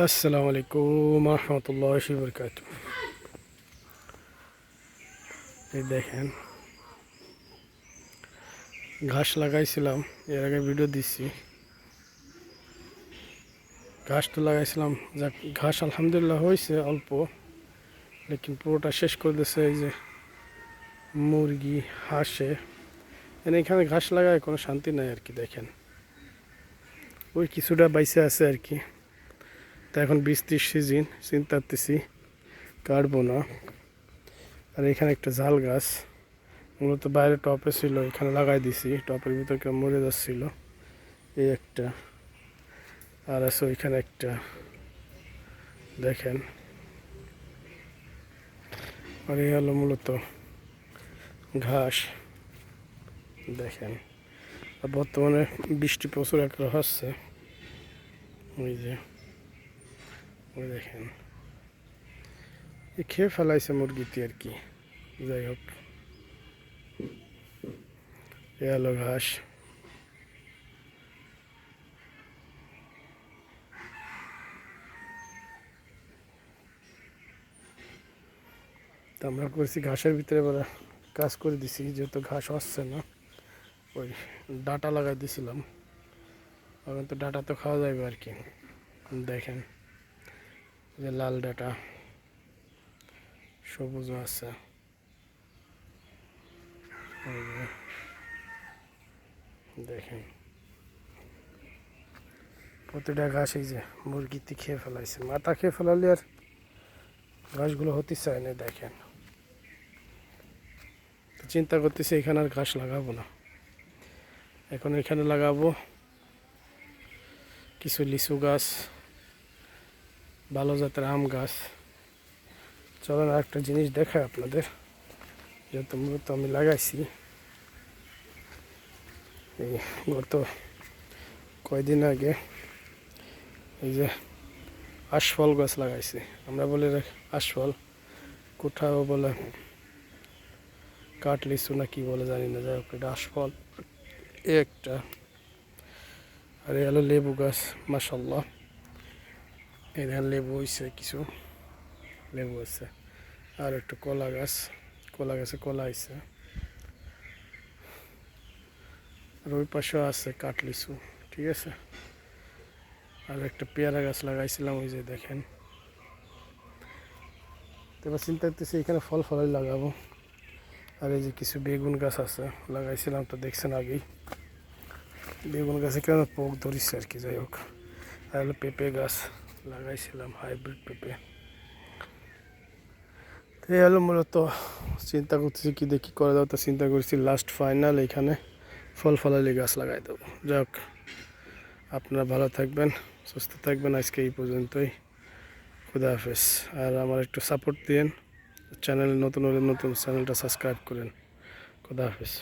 আসসালামু আলাইকুম রহমতুল্লাহি বরকাত। এই দেখেন, ঘাস লাগাইছিলাম, এর আগে ভিডিও দিচ্ছি। ঘাস তো লাগাইছিলাম, যাক ঘাস আলহামদুলিল্লাহ হয়েছে অল্প, লেকিন পুরোটা শেষ করে দিয়েছে এই যে মুরগি, হাঁসে। এখানে ঘাস লাগায় কোনো শান্তি নাই আর কি। দেখেন ওই কিছুটা বাইসে আছে আর কি। তা এখন বৃষ্টির সিজন, চিন্তা করতেছি কাটবো না। আর এখানে একটা ঝাল গাছ, মূলত বাইরে টপে ছিল, এখানে লাগাই দিছি। টপের ভিতর কেউ মরে যাচ্ছিল, এই একটা। আর আছে ওইখানে একটা, দেখেন। আর এই হলো মূলত ঘাস, দেখেন। আর বর্তমানে বৃষ্টি প্রচুর একটা হচ্ছে, ওই যে ওই দেখেন, খেয়ে ফেলাইছে মুরগিটি আর কি। যাই হোক, এ হলো ঘাস। তা আমরা করছি ঘাসের ভিতরে এবার কাজ করে দিছি, যেহেতু ঘাস হচ্ছে না। ওই ডাটা লাগাই দিছিলাম, এখন তো ডাটা তো খাওয়া যাবে আর কি। দেখেন যে লাল ডাটা, সবুজও আছে। দেখেন প্রতিটা ঘাস এই যে মুরগিতে খেয়ে ফেলাইছে, মাথা খেয়ে ফেলালে আর ঘাসগুলো হতে চায় না। দেখেন, তো চিন্তা করতেছি এখানে আর ঘাস লাগাবো না, এখন এখানে লাগাবো কিছু লিচু গাছ, ভালো জাতের আম গাছ। চলেন আর একটা জিনিস দেখাই আপনাদের, যেহেতু মূলত আমি লাগাইছি। এই গত কয়দিন আগে এই যে আশফল গাছ লাগাইছি, আমরা বলি আশফল, কোথাও বলে কাঠ লিচু না কি বলে জানি না, যাই হোক এটা আশফল একটা। আর এই হলো লেবু গাছ, মাশাল্লাহ। এই দেখেন লেবু হয়েছে, কিছু লেবু আছে। আর একটা কলা গাছ, কলা গাছে কলা হয়েছে। আর ওই পাশেও আছে কাঠ লিচু, ঠিক আছে। আর একটা পেয়ারা গাছ লাগাইছিলাম, ওই যে দেখেন। এবার চিন্তা করতেছি এখানে ফল ফলাই লাগাবো। আর এই যে কিছু বেগুন গাছ আছে, লাগাইছিলাম তো দেখছেন আগেই। বেগুন গাছে কেন পোক ধরিস আর কি, যাই হোক। আর হলো পেঁপে গাছ লাগাইছিলাম, হাইব্রিড পেঁপে। এই হলো মূলত চিন্তা করতেছি কি দেখি করা যাবে, তো চিন্তা করছি লাস্ট ফাইনাল এখানে ফল ফলালি গাছ লাগাই দেবো। যাক, আপনারা ভালো থাকবেন, সুস্থ থাকবেন। আজকে এই পর্যন্তই, খুদা হাফেজ। আর আমার একটু সাপোর্ট দিন, চ্যানেল নতুন হলে নতুন চ্যানেলটা সাবস্ক্রাইব করেন। খুদা হাফেজ।